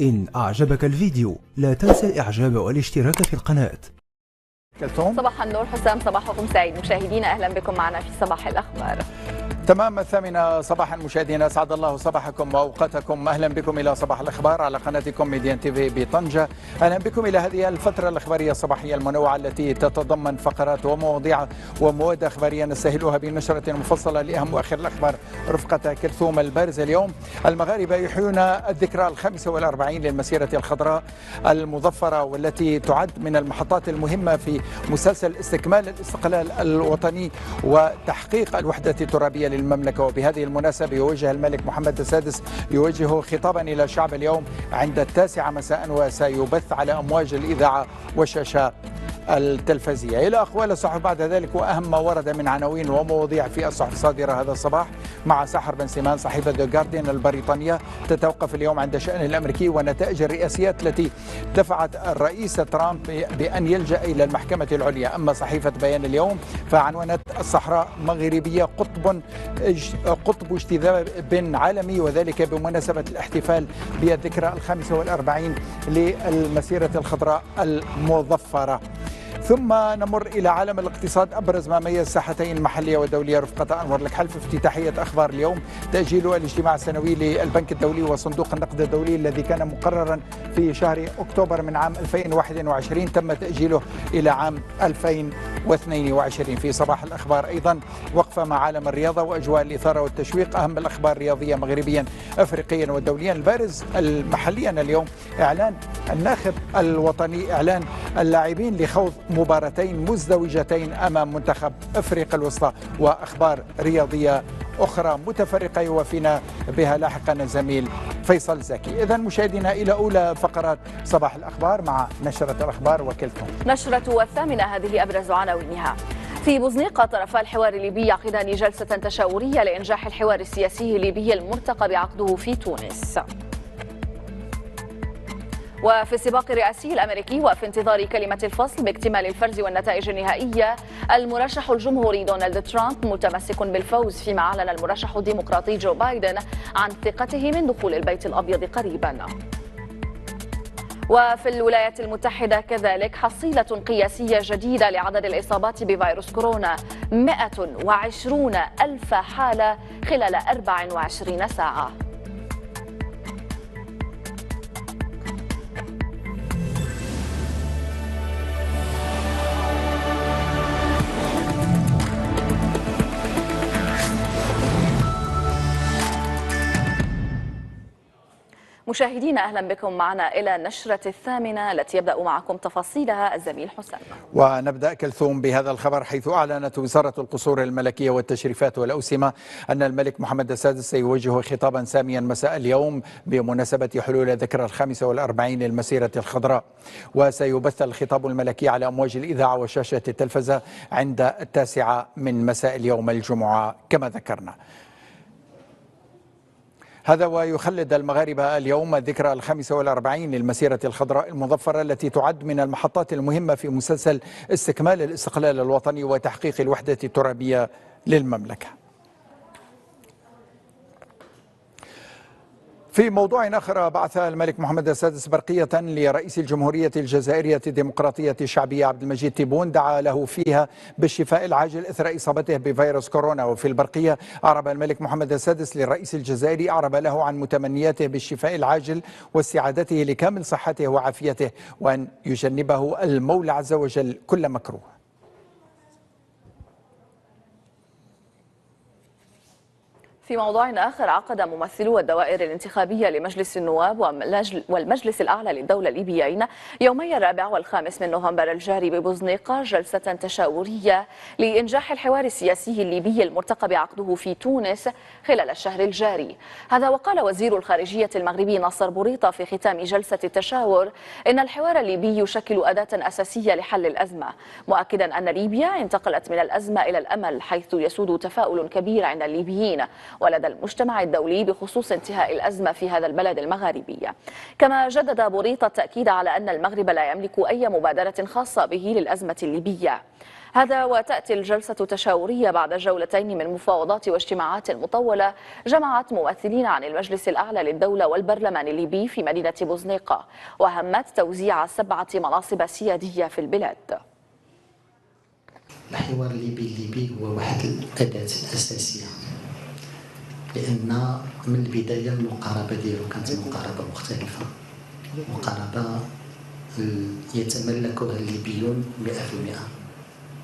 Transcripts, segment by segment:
إن أعجبك الفيديو لا تنسى الإعجاب والاشتراك في القناة. صباح النور حسام، صباحكم سعيد مشاهدينا، أهلا بكم معنا في صباح الأخبار. تمام 8 صباحا مشاهدينا، اسعد الله صباحكم واوقاتكم. اهلا بكم الى صباح الاخبار على قناتكم ميديان تي في بطنجه. اهلا بكم الى هذه الفتره الاخباريه الصباحيه المنوعه التي تتضمن فقرات ومواضيع ومواد اخباريه نستهلها بنشره مفصله لاهم واخر الاخبار رفقه كلثوم البارز. اليوم المغاربه يحيون الذكرى ال45 للمسيره الخضراء المظفره، والتي تعد من المحطات المهمه في مسلسل استكمال الاستقلال الوطني وتحقيق الوحده الترابيه للمملكة. وبهذه المناسبة يوجه الملك محمد السادس خطابا إلى الشعب اليوم عند 9 مساء، وسيبث على أمواج الإذاعة والشاشة التلفزية. إلى أقوال الصحف بعد ذلك وأهم ما ورد من عناوين ومواضيع في الصحف الصادرة هذا الصباح، مع سحر بن سيمان صحيفة ذا جارديان البريطانية تتوقف اليوم عند الشأن الأمريكي ونتائج الرئاسيات التي دفعت الرئيس ترامب بأن يلجأ إلى المحكمة العليا. أما صحيفة بيان اليوم فعنونت الصحراء مغربية قطب اجتذاب عالمي، وذلك بمناسبة الاحتفال بالذكرى ال45 للمسيرة الخضراء المظفرة. ثم نمر إلى عالم الاقتصاد، أبرز ما ميز الساحتين المحلية والدولية رفقة أنور الكحل في افتتاحية أخبار اليوم تأجيل الاجتماع السنوي للبنك الدولي وصندوق النقد الدولي الذي كان مقررا في شهر أكتوبر من عام 2021 تم تأجيله إلى عام 2022. في صباح الأخبار أيضا وقفة مع عالم الرياضة وأجواء الإثارة والتشويق، أهم الأخبار الرياضية مغربيا أفريقيا ودوليا. البارز محليا اليوم إعلان الناخب الوطني إعلان اللاعبين لخوض مباراتين مزدوجتين أمام منتخب أفريقيا الوسطى، وأخبار رياضية أخرى متفرقة يوافينا بها لاحقا الزميل فيصل زكي. إذن مشاهدينا إلى أولى فقرات صباح الأخبار مع نشرة الأخبار وكلثوم. نشرة الثامنة، هذه أبرز عناوينها. في بوزنيقة طرفا الحوار الليبي يعقدان جلسة تشاورية لإنجاح الحوار السياسي الليبي المرتقب عقده في تونس. وفي السباق الرئاسي الأمريكي وفي انتظار كلمة الفصل باكتمال الفرز والنتائج النهائية، المرشح الجمهوري دونالد ترامب متمسك بالفوز، فيما أعلن المرشح الديمقراطي جو بايدن عن ثقته من دخول البيت الأبيض قريبا. وفي الولايات المتحدة كذلك حصيلة قياسية جديدة لعدد الإصابات بفيروس كورونا، 120 ألف حالة خلال 24 ساعة. مشاهدينا أهلا بكم معنا إلى نشرة الثامنة التي يبدأ معكم تفاصيلها الزميل حسام. ونبدأ كلثوم بهذا الخبر، حيث أعلنت وزارة القصور الملكية والتشريفات والأوسمة أن الملك محمد السادس سيوجه خطابا ساميا مساء اليوم بمناسبة حلول ذكرى ال45 للمسيرة الخضراء، وسيبث الخطاب الملكي على أمواج الإذاعة وشاشة التلفزة عند 9 من مساء اليوم الجمعة كما ذكرنا. هذا ويخلد المغاربة اليوم الذكرى ال45 للمسيرة الخضراء المظفرة، التي تعد من المحطات المهمة في مسلسل استكمال الاستقلال الوطني وتحقيق الوحدة الترابية للمملكة. في موضوع آخر، بعث الملك محمد السادس برقية لرئيس الجمهورية الجزائرية الديمقراطية الشعبية عبد المجيد تيبون دعا له فيها بالشفاء العاجل إثر إصابته بفيروس كورونا. وفي البرقية أعرب الملك محمد السادس للرئيس الجزائري عن متمنياته بالشفاء العاجل واستعادته لكامل صحته وعافيته، وأن يجنبه المولى عز وجل كل مكروه. في موضوع آخر، عقد ممثلو الدوائر الانتخابية لمجلس النواب والمجلس الأعلى للدولة الليبيين يومي 4 و5 من نوفمبر الجاري ببوزنيقة جلسة تشاورية لإنجاح الحوار السياسي الليبي المرتقب عقده في تونس خلال الشهر الجاري. هذا وقال وزير الخارجية المغربي ناصر بوريطة في ختام جلسة التشاور إن الحوار الليبي يشكل أداة أساسية لحل الأزمة، مؤكدا أن ليبيا انتقلت من الأزمة إلى الأمل، حيث يسود تفاؤل كبير عند الليبيين، ولدى المجتمع الدولي بخصوص انتهاء الأزمة في هذا البلد المغاربي. كما جدد بوريطة التأكيد على أن المغرب لا يملك أي مبادرة خاصة به للأزمة الليبية. هذا وتأتي الجلسة التشاورية بعد جولتين من مفاوضات واجتماعات مطولة جمعت ممثلين عن المجلس الأعلى للدولة والبرلمان الليبي في مدينة بوزنيقة، وهمت توزيع 7 مناصب سيادية في البلاد. الحوار الليبي هو واحد الأداة الأساسية، لأن من البداية المقاربة ديالو كانت مقاربة مختلفة، مقاربة يتملكها الليبيون 100%.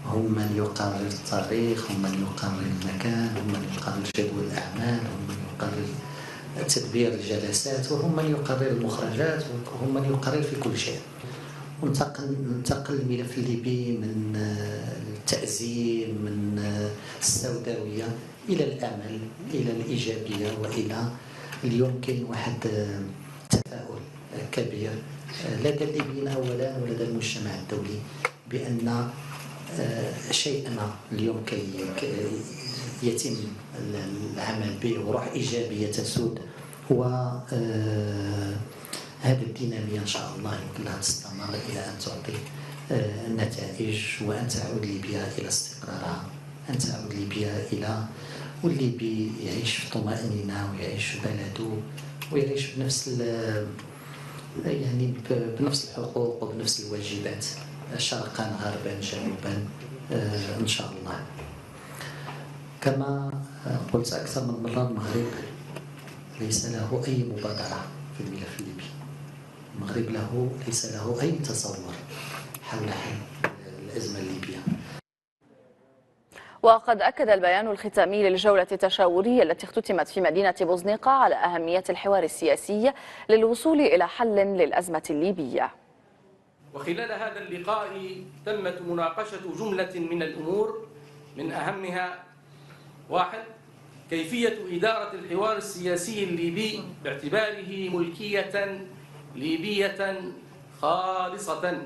هم من يقرر التاريخ، هم من يقرر المكان، هم من يقرر جدول الأعمال، هم من يقرر تدبير الجلسات، وهم من يقرر المخرجات، وهم من يقرر في كل شيء. انتقل الملف الليبي من التأزيم، من السوداوية إلى الأمل، إلى الإيجابية، وإلى اليوم كاين واحد تفاؤل كبير لدى الليبيين أولا ولدى المجتمع الدولي بأن شيئنا اليوم يتم العمل به وروح إيجابية تسود، و هذه الدينامية إن شاء الله يمكن لها تستمر إلى أن تعطي نتائج، وأن تعود ليبيا إلى استقرارها، أن تعود ليبيا إلى والليبي يعيش في طمأنينة ويعيش في بلده ويعيش بنفس يعني بنفس الحقوق وبنفس الواجبات، شرقا غربا جنوبا إن شاء الله. كما قلت أكثر من مرة، المغرب ليس له أي مبادرة في الملف الليبي، المغرب ليس له أي تصور حول حل الأزمة الليبية. وقد أكد البيان الختامي للجولة التشاورية التي اختتمت في مدينة بوزنيقة على أهمية الحوار السياسي للوصول إلى حل للأزمة الليبية. وخلال هذا اللقاء تمت مناقشة جملة من الأمور، من أهمها: 1. كيفية إدارة الحوار السياسي الليبي باعتباره ملكية ليبية خالصة.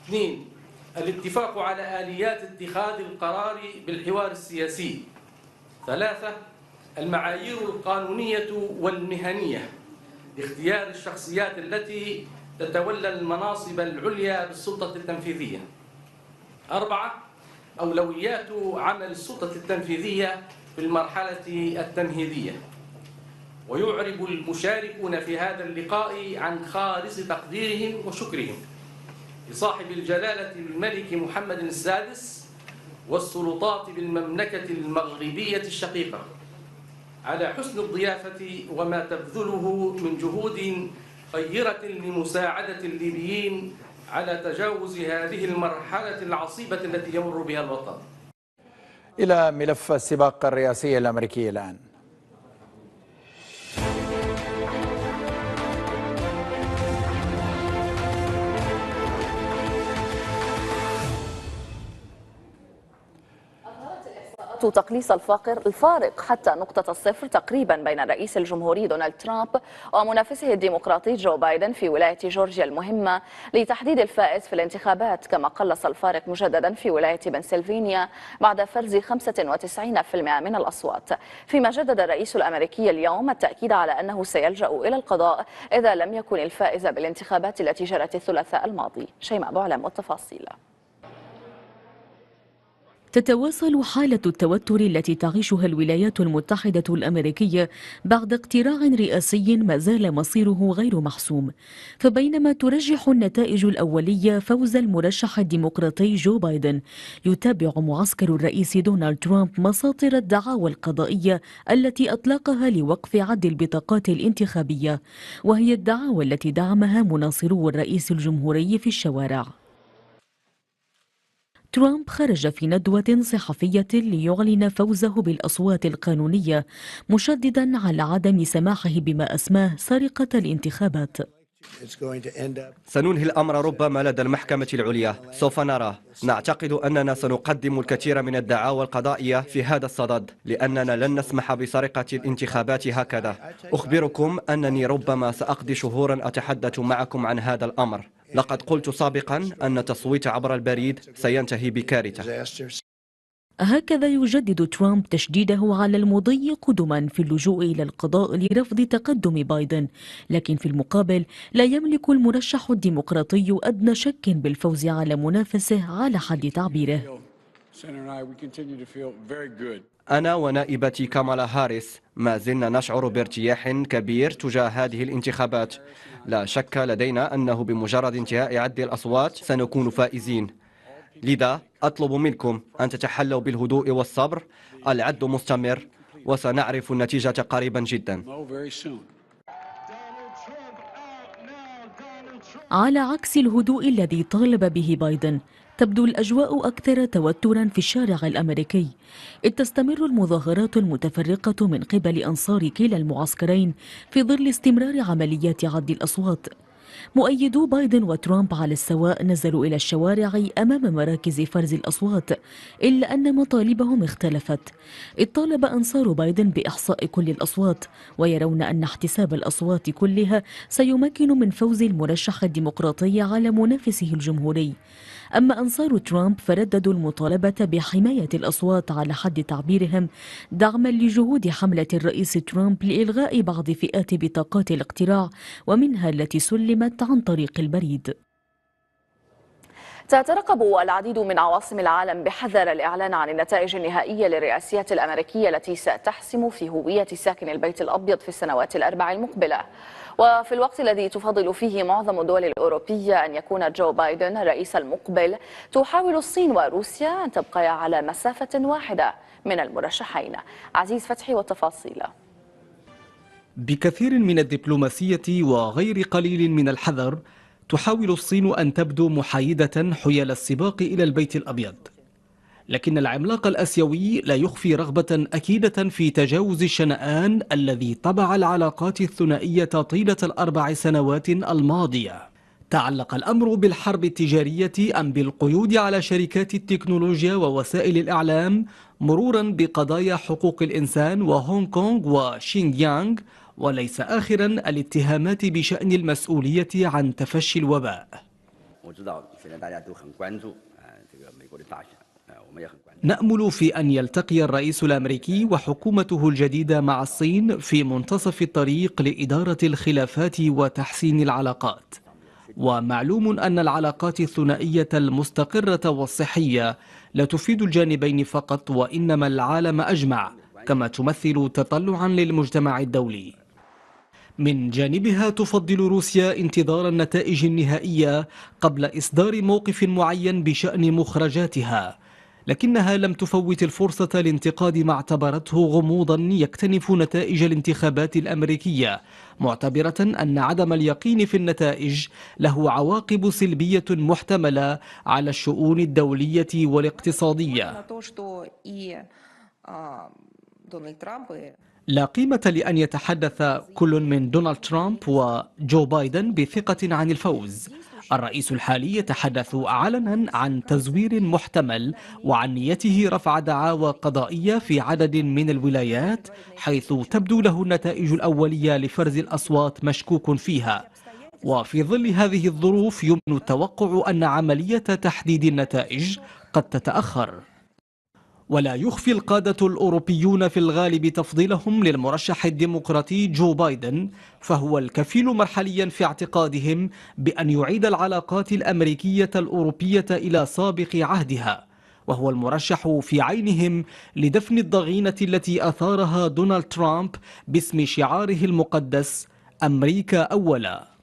2. الاتفاق على آليات اتخاذ القرار بالحوار السياسي. 3. المعايير القانونية والمهنية لاختيار الشخصيات التي تتولى المناصب العليا بالسلطة التنفيذية. 4. أولويات عمل السلطة التنفيذية في المرحلة التمهيدية. ويعرب المشاركون في هذا اللقاء عن خالص تقديرهم وشكرهم لصاحب الجلالة الملك محمد السادس والسلطات بالمملكة المغربية الشقيقة على حسن الضيافة وما تبذله من جهود خيرة لمساعدة الليبيين على تجاوز هذه المرحلة العصيبة التي يمر بها الوطن. إلى ملف السباق الرئاسي الأمريكي الآن. تقليص الفارق حتى نقطة الصفر تقريبا بين رئيس الجمهورية دونالد ترامب ومنافسه الديمقراطي جو بايدن في ولاية جورجيا المهمة لتحديد الفائز في الانتخابات، كما قلص الفارق مجددا في ولاية بنسلفانيا بعد فرز 95% من الأصوات، فيما جدد الرئيس الأمريكي اليوم التأكيد على أنه سيلجأ إلى القضاء إذا لم يكن الفائز بالانتخابات التي جرت الثلاثاء الماضي. شيماء بوعلم والتفاصيل. تتواصل حالة التوتر التي تعيشها الولايات المتحدة الأمريكية بعد اقتراع رئاسي ما زال مصيره غير محسوم، فبينما ترجح النتائج الأولية فوز المرشح الديمقراطي جو بايدن، يتابع معسكر الرئيس دونالد ترامب مساطر الدعاوى القضائية التي أطلقها لوقف عد البطاقات الانتخابية، وهي الدعاوى التي دعمها مناصرو الرئيس الجمهوري في الشوارع. ترامب خرج في ندوة صحفية ليعلن فوزه بالأصوات القانونية، مشددا على عدم سماحه بما أسماه سرقة الانتخابات. سننهي الأمر ربما لدى المحكمة العليا، سوف نرى. نعتقد أننا سنقدم الكثير من الدعاوى القضائية في هذا الصدد، لأننا لن نسمح بسرقة الانتخابات هكذا. أخبركم أنني ربما سأقضي شهورا أتحدث معكم عن هذا الأمر. لقد قلت سابقا أن التصويت عبر البريد سينتهي بكارثة. هكذا يجدد ترامب تشديده على المضي قدما في اللجوء إلى القضاء لرفض تقدم بايدن، لكن في المقابل لا يملك المرشح الديمقراطي أدنى شك بالفوز على منافسه على حد تعبيره. أنا ونائبتي كامالا هاريس ما زلنا نشعر بارتياح كبير تجاه هذه الانتخابات. لا شك لدينا أنه بمجرد انتهاء عد الأصوات سنكون فائزين، لذا أطلب منكم أن تتحلوا بالهدوء والصبر. العد مستمر وسنعرف النتيجة قريبا جدا. على عكس الهدوء الذي طالب به بايدن، تبدو الأجواء أكثر توترا في الشارع الأمريكي، إذ تستمر المظاهرات المتفرقة من قبل أنصار كلا المعسكرين في ظل استمرار عمليات عد الأصوات. مؤيدو بايدن وترامب على السواء نزلوا إلى الشوارع أمام مراكز فرز الأصوات، إلا أن مطالبهم اختلفت. إذ طالب أنصار بايدن بإحصاء كل الأصوات، ويرون أن احتساب الأصوات كلها سيمكن من فوز المرشح الديمقراطي على منافسه الجمهوري. أما أنصار ترامب فرددوا المطالبة بحماية الأصوات على حد تعبيرهم، دعما لجهود حملة الرئيس ترامب لإلغاء بعض فئات بطاقات الاقتراع، ومنها التي سلمت عن طريق البريد. تترقب العديد من عواصم العالم بحذر الإعلان عن النتائج النهائية للرئاسيات الأمريكية التي ستحسم في هوية ساكن البيت الأبيض في السنوات الأربع المقبلة. وفي الوقت الذي تفضل فيه معظم الدول الأوروبية أن يكون جو بايدن الرئيس المقبل، تحاول الصين وروسيا أن تبقيا على مسافة واحدة من المرشحين. عزيز فتحي والتفاصيل. بكثير من الدبلوماسية وغير قليل من الحذر، تحاول الصين أن تبدو محايدة حيال السباق إلى البيت الأبيض، لكن العملاق الآسيوي لا يخفي رغبة أكيدة في تجاوز الشنآن الذي طبع العلاقات الثنائية طيلة ال4 سنوات الماضية. تعلق الأمر بالحرب التجارية أم بالقيود على شركات التكنولوجيا ووسائل الإعلام، مرورا بقضايا حقوق الإنسان وهونغ كونغ وشينجيانغ، وليس آخرا الاتهامات بشأن المسؤولية عن تفشي الوباء. نأمل في أن يلتقي الرئيس الأمريكي وحكومته الجديدة مع الصين في منتصف الطريق لإدارة الخلافات وتحسين العلاقات. ومعلوم أن العلاقات الثنائية المستقرة والصحية لا تفيد الجانبين فقط، وإنما العالم أجمع، كما تمثل تطلعا للمجتمع الدولي. من جانبها تفضل روسيا انتظار النتائج النهائية قبل إصدار موقف معين بشأن مخرجاتها، لكنها لم تفوت الفرصة لانتقاد ما اعتبرته غموضا يكتنف نتائج الانتخابات الأمريكية، معتبرة أن عدم اليقين في النتائج له عواقب سلبية محتملة على الشؤون الدولية والاقتصادية. لا قيمة لأن يتحدث كل من دونالد ترامب وجو بايدن بثقة عن الفوز. الرئيس الحالي يتحدث علنا عن تزوير محتمل وعن نيته رفع دعاوى قضائية في عدد من الولايات، حيث تبدو له النتائج الأولية لفرز الأصوات مشكوك فيها. وفي ظل هذه الظروف يمكن التوقع أن عملية تحديد النتائج قد تتأخر. ولا يخفي القادة الأوروبيون في الغالب تفضيلهم للمرشح الديمقراطي جو بايدن، فهو الكفيل مرحليا في اعتقادهم بأن يعيد العلاقات الأمريكية الأوروبية إلى سابق عهدها، وهو المرشح في عينهم لدفن الضغينة التي أثارها دونالد ترامب باسم شعاره المقدس أمريكا أولا.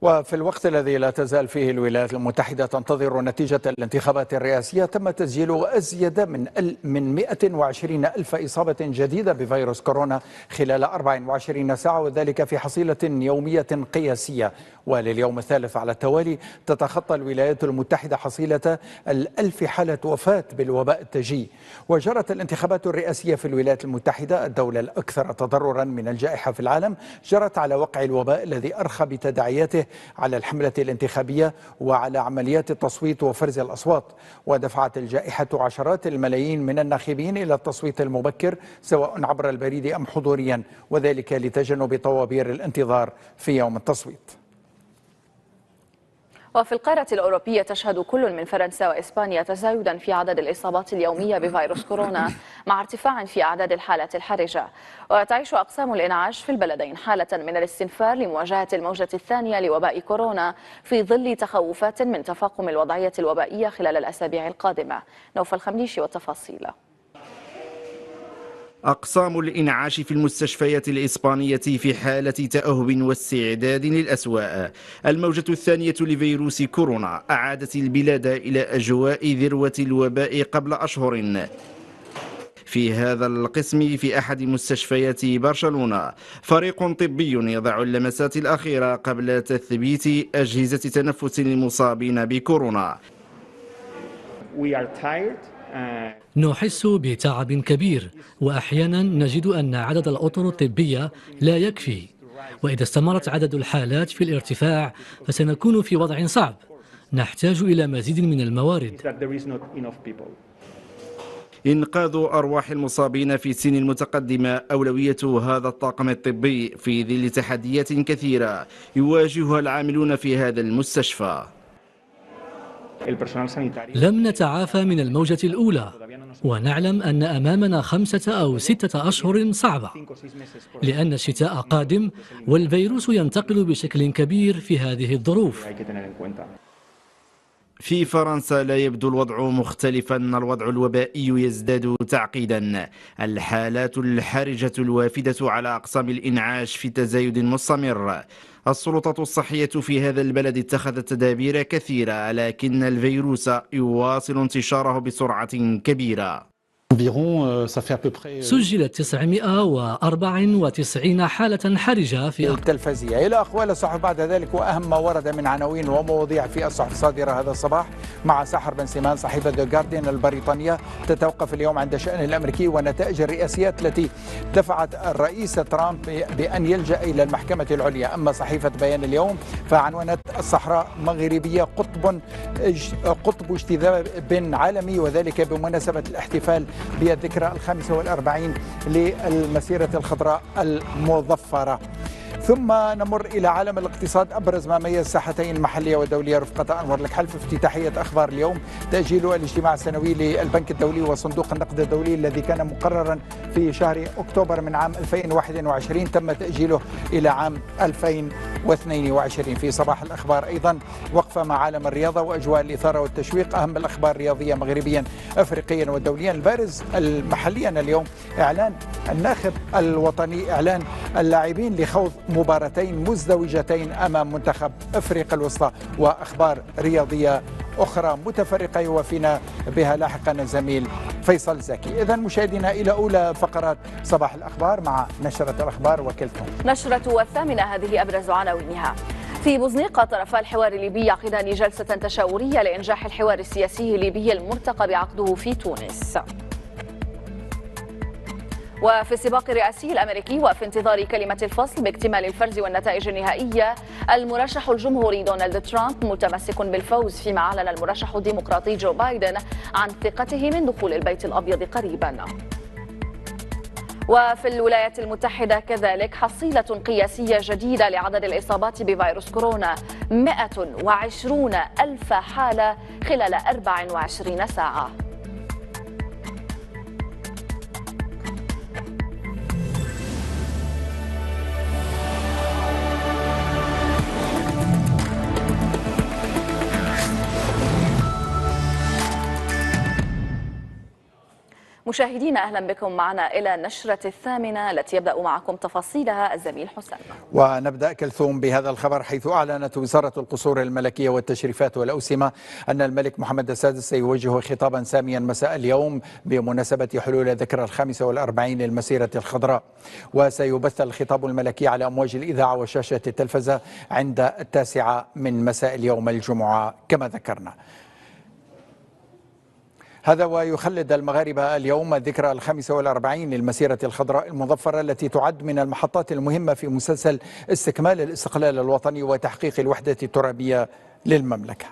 وفي الوقت الذي لا تزال فيه الولايات المتحدة تنتظر نتيجة الانتخابات الرئاسية، تم تسجيل أزيد من 120 ألف إصابة جديدة بفيروس كورونا خلال 24 ساعة، وذلك في حصيلة يومية قياسية. ولليوم الثالث على التوالي تتخطى الولايات المتحدة حصيلة 1000 حالة وفاة بالوباء التاجي. وجرت الانتخابات الرئاسية في الولايات المتحدة، الدولة الأكثر تضررا من الجائحة في العالم، جرت على وقع الوباء الذي أرخى بتداعياته على الحملة الانتخابية وعلى عمليات التصويت وفرز الأصوات. ودفعت الجائحة عشرات الملايين من الناخبين إلى التصويت المبكر سواء عبر البريد أم حضوريا، وذلك لتجنب طوابير الانتظار في يوم التصويت. وفي القارة الأوروبية تشهد كل من فرنسا وإسبانيا تزايدا في عدد الإصابات اليومية بفيروس كورونا مع ارتفاع في أعداد الحالات الحرجة. وتعيش أقسام الإنعاش في البلدين حالة من الاستنفار لمواجهة الموجة الثانية لوباء كورونا في ظل تخوفات من تفاقم الوضعية الوبائية خلال الأسابيع القادمة. نوفل خميشي والتفاصيل. أقسام الإنعاش في المستشفيات الإسبانية في حالة تأهب واستعداد للأسوأ. الموجة الثانية لفيروس كورونا أعادت البلاد إلى أجواء ذروة الوباء قبل أشهر. في هذا القسم في أحد مستشفيات برشلونة فريق طبي يضع اللمسات الأخيرة قبل تثبيت أجهزة تنفس للمصابين بكورونا. نحس بتعب كبير، وأحيانا نجد أن عدد الأطر الطبية لا يكفي، وإذا استمرت عدد الحالات في الارتفاع فسنكون في وضع صعب. نحتاج إلى مزيد من الموارد. إنقاذ أرواح المصابين في السن المتقدمة أولوية هذا الطاقم الطبي في ظل تحديات كثيرة يواجهها العاملون في هذا المستشفى. لم نتعافى من الموجة الأولى، ونعلم أن أمامنا 5 أو 6 أشهر صعبة، لأن الشتاء قادم والفيروس ينتقل بشكل كبير في هذه الظروف. في فرنسا لا يبدو الوضع مختلفا، الوضع الوبائي يزداد تعقيدا. الحالات الحرجة الوافدة على أقسام الإنعاش في تزايد مستمر. السلطات الصحية في هذا البلد اتخذت تدابير كثيرة، لكن الفيروس يواصل انتشاره بسرعة كبيرة. سجلت 994 حالة حرجة في التلفزية. إلى أقوال الصحف بعد ذلك وأهم ما ورد من عناوين ومواضيع في الصحف الصادرة هذا الصباح مع سحر بن سيمان. صحيفة ذا جارديان البريطانية تتوقف اليوم عند الشأن الأمريكي ونتائج الرئاسيات التي دفعت الرئيس ترامب بأن يلجأ إلى المحكمة العليا. أما صحيفة بيان اليوم فعنونت الصحراء مغربية قطب اجتذاب عالمي، وذلك بمناسبة الاحتفال بالذكرى 45 للمسيرة الخضراء المظفرة. ثم نمر إلى عالم الاقتصاد. أبرز ما ميز الساحتين المحلية والدولية رفقة أنور الكحل في افتتاحية أخبار اليوم تأجيل الاجتماع السنوي للبنك الدولي وصندوق النقد الدولي الذي كان مقررا في شهر أكتوبر من عام 2021 تم تأجيله إلى عام 2022. في صباح الأخبار أيضا وقفة مع عالم الرياضة وأجواء الإثارة والتشويق. أهم الأخبار الرياضية مغربيا أفريقيا ودوليا. البارز محليا اليوم إعلان الناخب الوطني إعلان اللاعبين لخوض مباراتين مزدوجتين أمام منتخب أفريقيا الوسطى. وأخبار رياضية أخرى متفرقة يوافينا بها لاحقا الزميل فيصل زكي. إذن مشاهدينا إلى أولى فقرات صباح الأخبار مع نشرة الأخبار وكلكم. نشرة والثامنة هذه أبرز عناوينها. في بوزنيقة طرفا الحوار الليبي يعقدان جلسة تشاورية لإنجاح الحوار السياسي الليبي المرتقب عقده في تونس. وفي السباق الرئاسي الأمريكي وفي انتظار كلمة الفصل باكتمال الفرز والنتائج النهائية، المرشح الجمهوري دونالد ترامب متمسك بالفوز، فيما أعلن المرشح الديمقراطي جو بايدن عن ثقته من دخول البيت الأبيض قريبا. وفي الولايات المتحدة كذلك حصيلة قياسية جديدة لعدد الإصابات بفيروس كورونا، 120 ألف حالة خلال 24 ساعة. مشاهدينا أهلا بكم معنا إلى النشرة الثامنة التي يبدأ معكم تفاصيلها الزميل حسام. ونبدأ كلثوم بهذا الخبر، حيث أعلنت وزارة القصور الملكية والتشريفات والأوسمة أن الملك محمد السادس سيوجه خطابا ساميا مساء اليوم بمناسبة حلول ذكرى 45 للمسيرة الخضراء، وسيبث الخطاب الملكي على أمواج الإذاعة وشاشة التلفزة عند 9 من مساء اليوم الجمعة كما ذكرنا. هذا ويخلد المغاربة اليوم الذكرى 45 للمسيرة الخضراء المظفرة التي تعد من المحطات المهمة في مسلسل استكمال الاستقلال الوطني وتحقيق الوحدة الترابية للمملكة.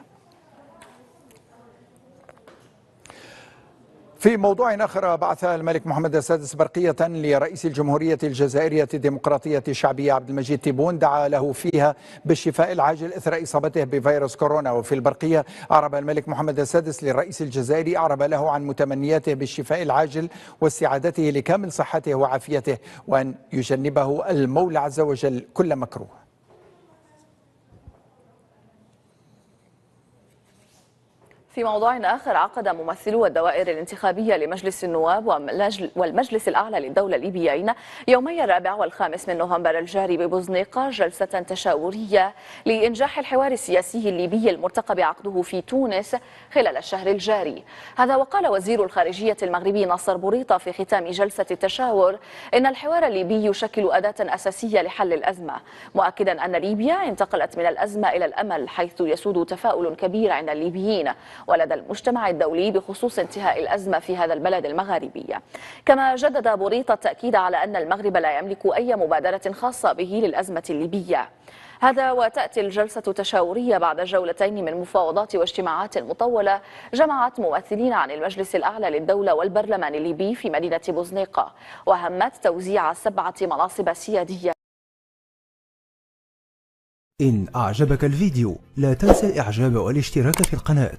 في موضوع آخر، بعث الملك محمد السادس برقية لرئيس الجمهورية الجزائرية الديمقراطية الشعبية عبد المجيد تبون دعا له فيها بالشفاء العاجل إثر إصابته بفيروس كورونا. وفي البرقية أعرب الملك محمد السادس للرئيس الجزائري له عن متمنياته بالشفاء العاجل واستعادته لكامل صحته وعافيته، وأن يجنبه المولى عز وجل كل مكروه. في موضوع آخر، عقد ممثلو الدوائر الانتخابية لمجلس النواب والمجلس الأعلى للدولة الليبيين يومي 4 و5 من نوفمبر الجاري ببوزنيقة جلسة تشاورية لإنجاح الحوار السياسي الليبي المرتقب عقده في تونس خلال الشهر الجاري. هذا وقال وزير الخارجية المغربي ناصر بوريطة في ختام جلسة التشاور إن الحوار الليبي يشكل أداة أساسية لحل الأزمة، مؤكدا أن ليبيا انتقلت من الأزمة إلى الأمل، حيث يسود تفاؤل كبير عند الليبيين ولدى المجتمع الدولي بخصوص انتهاء الأزمة في هذا البلد المغاربي. كما جدد بوريطة التأكيد على أن المغرب لا يملك أي مبادرة خاصة به للأزمة الليبية. هذا وتأتي الجلسة التشاورية بعد جولتين من مفاوضات واجتماعات مطولة جمعت ممثلين عن المجلس الأعلى للدولة والبرلمان الليبي في مدينة بوزنيقة، وهمت توزيع 7 مناصب سيادية. إن أعجبك الفيديو لا تنسى الإعجاب والاشتراك في القناة.